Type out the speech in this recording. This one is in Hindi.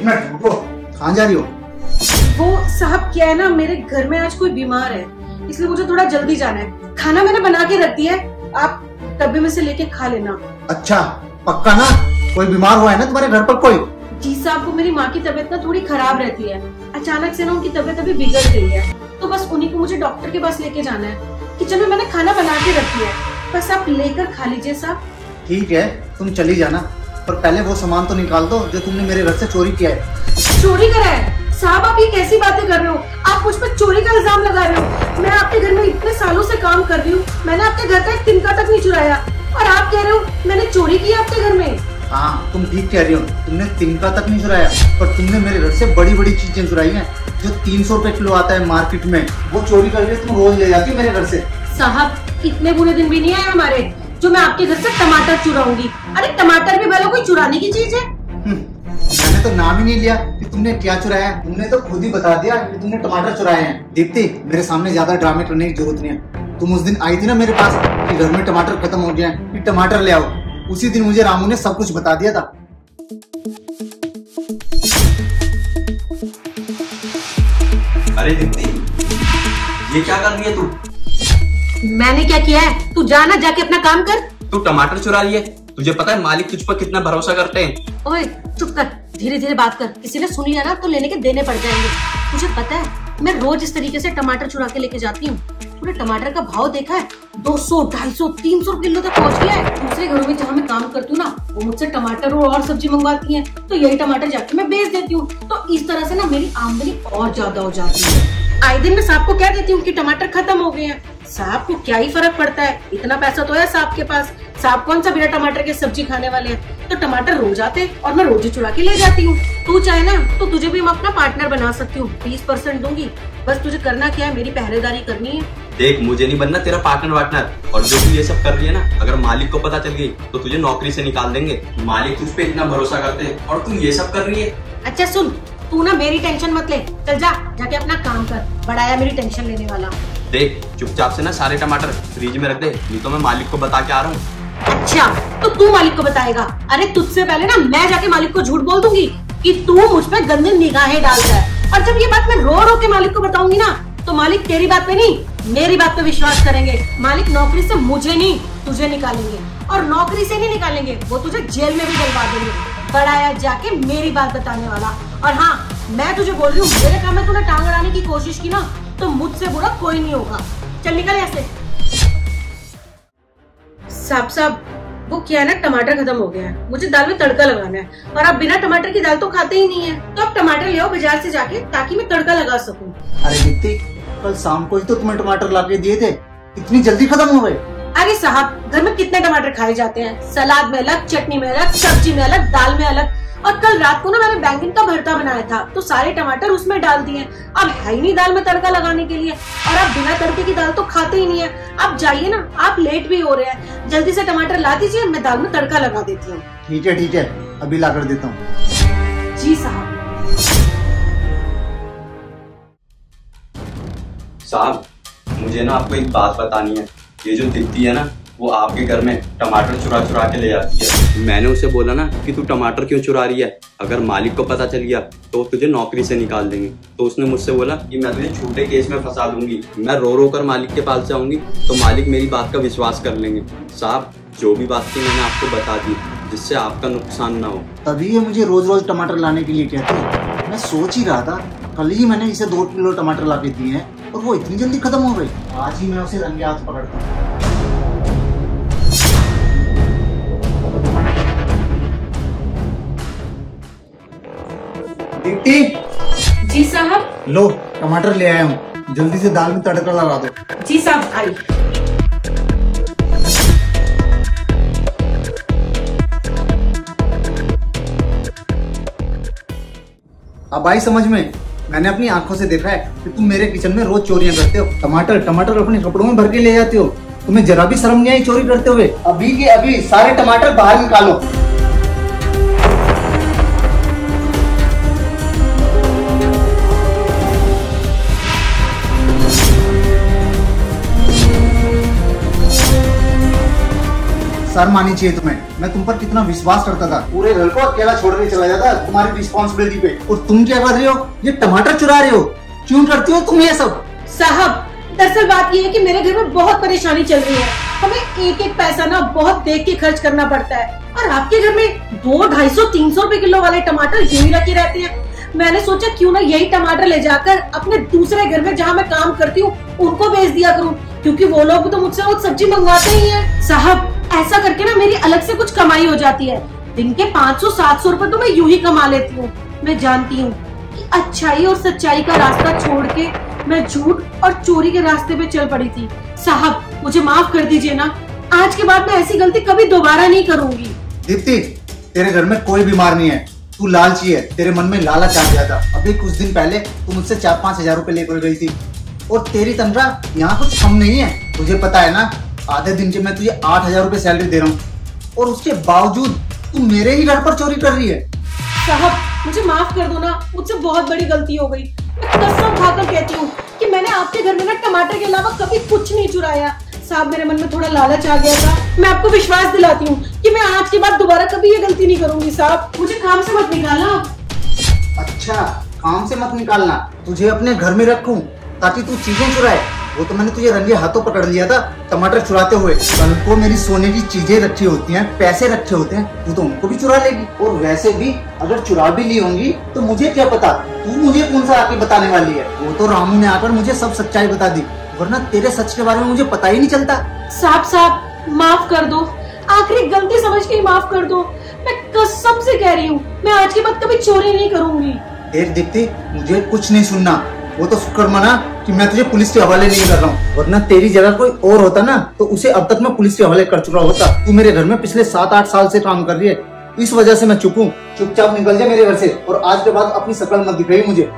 एक मिनट रुको, कहाँ जा रही हो? वो साहब क्या है ना, मेरे घर में आज कोई बीमार है, इसलिए मुझे थोड़ा जल्दी जाना है। खाना मैंने बना के रख दिया है, आप डब्बे में से लेके खा लेना। अच्छा पक्का ना? कोई बीमार हुआ है ना तुम्हारे घर पर कोई? जी साहब, को मेरी माँ की तबीयत ना थोड़ी खराब रहती है, अचानक से ना उनकी तबीयत अभी बिगड़ गई है, तो बस उन्हीं को मुझे डॉक्टर के पास लेके जाना है। किचन में मैंने खाना बना के रख दिया है, बस आप लेकर खा लीजिए साहब। ठीक है तुम चली जाना, पर पहले वो सामान तो निकाल दो जो तुमने मेरे घर से चोरी किया है। चोरी करा है? साहब आप ये कैसी बातें कर रहे हो? आप मुझ पर चोरी का इल्जाम लगा रहे हो। मैं आपके घर में इतने सालों से काम कर रही हूँ, मैंने आपके घर का एक तिनका तक नहीं चुराया, और आप कह रहे हो मैंने चोरी की आपके घर में? हाँ तुम ठीक कह रही हो, तुमने तिनका तक नहीं चुराया, पर तुमने मेरे घर से बड़ी बड़ी चीजें चुराई हैं। जो 300 रुपए किलो आता है मार्केट में, वो चोरी करके तुम रोज ले जाती हो मेरे घर से। साहब इतने बुरे दिन भी नहीं आए हमारे जो मैं आपके घर से टमाटर चुराऊंगी। अरे टमाटर भी भला कोई चुराने की चीज है? मैंने तो नाम ही नहीं लिया कि तुमने क्या चुराया है, तुमने तो खुद ही बता दिया कि तुमने टमाटर चुराए हैं। दीप्ति मेरे सामने ज्यादा ड्रामे करने की जरूरत नहीं है। तुम उस दिन आई थी ना मेरे पास कि घर में टमाटर खत्म हो गया है, कि टमाटर ले आओ, उसी दिन मुझे रामू ने सब कुछ बता दिया था। अरे दीप्ति ये क्या कर रही है तू? मैंने क्या किया है? तू जाना जाके अपना काम कर। तू टमाटर चुरा रही है? तुझे पता है मालिक तुझ पर कितना भरोसा करते हैं। ओए चुप कर, धीरे धीरे बात कर, किसी ने सुन लिया ना तो लेने के देने पड़ जाएंगे। तुझे पता है मैं रोज इस तरीके से टमाटर चुरा के लेके जाती हूँ। तूने टमाटर का भाव देखा है? 200, 250, 300 किलो तक पहुँच गया है। दूसरे घरों में जहाँ मैं काम करती हूँ ना, वो मुझसे टमाटर और सब्जी मंगवाती है, तो यही टमाटर जाके मैं बेच देती हूँ। तो इस तरह से ना मेरी आमदनी और ज्यादा हो जाती है। आए दिन मैं साहब को कह देती हूँ कि टमाटर खत्म हो गए हैं। साहब को क्या ही फर्क पड़ता है, इतना पैसा तो है साहब के पास। साहब कौन सा बिना टमाटर के सब्जी खाने वाले हैं? तो टमाटर रोज आते और मैं रोज ही चुरा के ले जाती हूँ। तू चाहे ना तो तुझे भी मैं अपना पार्टनर बना सकती हूँ, 20% दूंगी। बस तुझे करना क्या है, मेरी पहरेदारी करनी है। देख मुझे नहीं बनना तेरा पार्टनर, और जो तू ये सब कर रही है ना, अगर मालिक को पता चल गई तो तुझे नौकरी से निकाल देंगे। मालिक तुझ पे इतना भरोसा करते हैं और तू ये सब कर रही है। अच्छा सुन, तू ना मेरी टेंशन मत ले, चल जा जाके अपना काम कर, बड़ाया मेरी टेंशन लेने वाला। देख चुपचाप से ना सारे टमाटर फ्रिज में रख दे, नहीं तो मैं मालिक को बता के आ रहा हूँ। अच्छा तो तू मालिक को बताएगा? अरे तुझसे पहले ना मैं जाके मालिक को झूठ बोल दूंगी कि तू मुझ पे गंदी निगाहें डालता है, और जब ये बात मैं रो रो के मालिक को बताऊंगी ना, तो मालिक तेरी बात पे नहीं मेरी बात पे विश्वास करेंगे। मालिक नौकरी से मुझे नहीं तुझे निकालेंगे, और नौकरी से नहीं निकालेंगे, वो तुझे जेल में भी डलवा देंगे। बड़ाया जाके मेरी बात बताने वाला। और हाँ मैं तुझे बोल रही हूँ, मेरे काम में तूने टांग अड़ाने की कोशिश की ना तो मुझसे बुरा कोई नहीं होगा। चल निकल ऐसे। साहब वो क्या है ना, टमाटर खत्म हो गया है, मुझे दाल में तड़का लगाना है, और आप बिना टमाटर की दाल तो खाते ही नहीं है, तो आप टमाटर ले आओ बाजार से जाके, ताकि मैं तड़का लगा सकूं। अरे दीप्ति कल शाम को ही तो तुम्हें टमाटर ला के दिए थे, इतनी जल्दी खत्म हो गए? अरे साहब घर में कितने टमाटर खाए जाते हैं, सलाद में अलग, चटनी में अलग, सब्जी में अलग, दाल में अलग। और कल रात को ना मैंने बैंगन का भरता बनाया था, तो सारे टमाटर उसमें डाल दिए। अब है ही नहीं दाल में तड़का लगाने के लिए, और आप बिना तड़के की दाल तो खाते ही नहीं है। आप जाइए ना, आप लेट भी हो रहे हैं, जल्दी से टमाटर ला दीजिए, मैं दाल में तड़का लगा देती हूँ। ठीक है अभी ला कर देता हूँ। जी साहब। साहब मुझे ना आपको एक बात बतानी है। ये जो दीप्ति है ना, वो आपके घर में टमाटर चुरा चुरा के ले जाती है। मैंने उसे बोला ना कि तू टमाटर क्यों चुरा रही है, अगर मालिक को पता चल गया तो तुझे नौकरी से निकाल देंगे। तो उसने मुझसे बोला कि मैं तुझे झूठे केस में फंसा दूंगी, मैं रो रो कर मालिक के पास जाऊंगी तो मालिक मेरी बात का विश्वास कर लेंगे। साहब जो भी बात थी मैंने आपको बता दी, जिससे आपका नुकसान ना हो। तभी ये मुझे रोज रोज टमाटर लाने के लिए कहती है। मैं सोच ही रहा था, कल ही मैंने इसे 2 किलो टमाटर ला के दिए हैं और वो इतनी जल्दी खत्म हो गई। आज ही मैं उसे रंगे हाथ पकड़ता हूँ। दीप्ति। जी साहब। लो टमाटर ले आया हूँ, जल्दी से दाल में तड़का लगा दो। जी साहब आई। अब आई समझ में, मैंने अपनी आंखों से देखा है कि तुम मेरे किचन में रोज चोरियां करते हो। टमाटर अपने कपड़ों में भर के ले जाते हो, तुम्हें जरा भी शर्म नहीं आई चोरी करते हुए? अभी के अभी सारे टमाटर बाहर निकालो। शर्म आनी चाहिए तुम्हें। मैं तुम पर कितना विश्वास करता था, पूरे घर को अकेला छोड़ के चला जाता तुम्हारी रिस्पॉन्सिबिलिटी पे, और तुम क्या कर रहे हो? ये टमाटर चुरा रहे हो। क्यों करती हो तुम ये सब? साहब दरअसल बात ये है कि मेरे घर में बहुत परेशानी चल रही है। हमें एक एक पैसा ना बहुत देख के खर्च करना पड़ता है, और आपके घर में 200, 250, 300 रुपए किलो वाले टमाटर यूं ही रखे रहते हैं। मैंने सोचा क्यों ना यही टमाटर ले जाकर अपने दूसरे घर में जहाँ मैं काम करती हूँ उनको बेच दिया करूँ, क्योंकि वो लोग तो मुझसे रोज सब्जी मंगवाते ही हैं। साहब ऐसा करके ना मेरी अलग से कुछ कमाई हो जाती है। दिन के 500-700 रुपए तो मैं यूं ही कमा लेती हूँ। मैं जानती हूँ कि अच्छाई और सच्चाई का रास्ता छोड़ के मैं झूठ और चोरी के रास्ते पे चल पड़ी थी। साहब मुझे माफ कर दीजिए ना, आज के बाद मैं ऐसी गलती कभी दोबारा नहीं करूंगी। दीप्ति, तेरे घर में कोई बीमार नहीं है, तू लालची है, तेरे मन में लालच आ गया था। अभी कुछ दिन पहले तू मुझसे 4-5 हजार रुपए लेकर गई थी, और तेरी तनख्वाह यहाँ कुछ कम नहीं है। तुझे पता है ना, आधे दिन के मैं तुझे 8,000 रुपए सैलरी दे रहा हूँ, और उसके बावजूद तू मेरे ही घर पर चोरी कर रही है। साहब मुझे माफ कर दो ना, मुझसे बहुत बड़ी गलती हो गई। मैं कसम खाकर कहती हूँ कि मैंने आपके घर में ना टमाटर के अलावा कभी कुछ नहीं चुराया। साहब मेरे मन में थोड़ा लालच आ गया था। मैं आपको विश्वास दिलाती हूँ कि मैं आज के बाद दोबारा कभी ये गलती नहीं करूंगी। साहब मुझे काम से मत निकालना। अच्छा, काम से मत निकालना, तुझे अपने घर में रखूं ताकि तू चीजें चुराए? वो तो मैंने तुझे रंगे हाथों पकड़ लिया था टमाटर चुराते हुए। कल को मेरी सोने की चीजें रखी होती हैं, पैसे रखे होते हैं, तू तो उनको भी चुरा लेगी। और वैसे भी अगर चुरा भी ली होंगी तो मुझे क्या पता, तू मुझे कौन सा आके बताने वाली है? वो तो रामू ने आकर मुझे सब सच्चाई बता दी, वरना तेरे सच के बारे में मुझे पता ही नहीं चलता। साहब माफ कर दो, आखिरी गलती समझ के माफ कर दो। मैं कसम से कह रही हूँ मैं आज के बाद कभी चोरी नहीं करूंगी। देख दीप्ति, मुझे कुछ नहीं सुनना। वो तो शुक्र मना कि मैं तुझे पुलिस के हवाले नहीं कर रहा हूँ, वरना तेरी जगह कोई और होता ना तो उसे अब तक मैं पुलिस के हवाले कर चुका होता। तू मेरे घर में पिछले 7-8 साल से काम कर रही है, इस वजह से मैं चुप हूँ। चुपचाप निकल जा मेरे घर से, और आज के बाद अपनी शकल मत दिखाई मुझे।